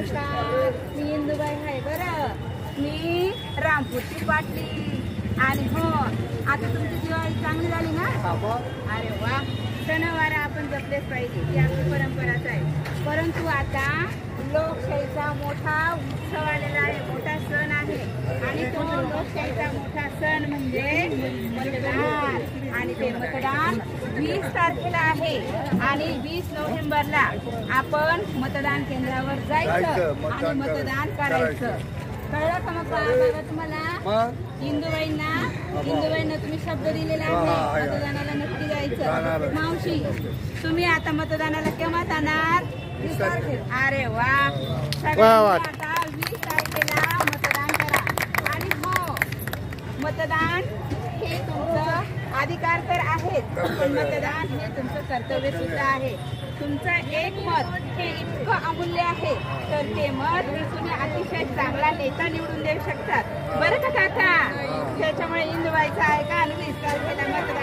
नमस्कार, मी इंदुबाई आहे बरं. मी रामपूरची पाटली. आणि हो, आता तुमची दिवाळी चांगली झाली ना? अरे वा, सणवार आपण जपलेच पाहिजे, ती आपली परंपराच आहे. परंतु आता लोकशाहीचा मोठा उत्सव आलेला आहे, मोठा सण आहे. आणि तो लोकशाहीचा मोठा सण म्हणजे मतदान. आणि ते मतदान 20 तारखेला आहे. आणि 20 नोव्हेंबरला आपण मतदान केंद्रावर जायचं आणि मतदान करायचं. कळलं का मग बाबा तुम्हाला? इंदुबाईंना तुम्ही शब्द दिलेला आहे, मतदानाला नक्की जायचं. मावशी, तुम्ही आता मतदानाला केव्हा जाणार? 20 तारखेला. अरे वा, सगळ्यांनी आता 20 तारखेला मतदान करा. आणि हो, मतदान हे तुमचं अधिकार तर आहेच, पण मतदान हे तुमचं कर्तव्य सुद्धा आहे. तुमचं एक मत हे इतकं अमूल्य आहे, तर ते मत तुम्ही अतिशय चांगला नेता निवडून देऊ शकतात. बरं का काका? त्याच्यामुळे इंदुबाईचं आहे का? 20 तारखेला मतदान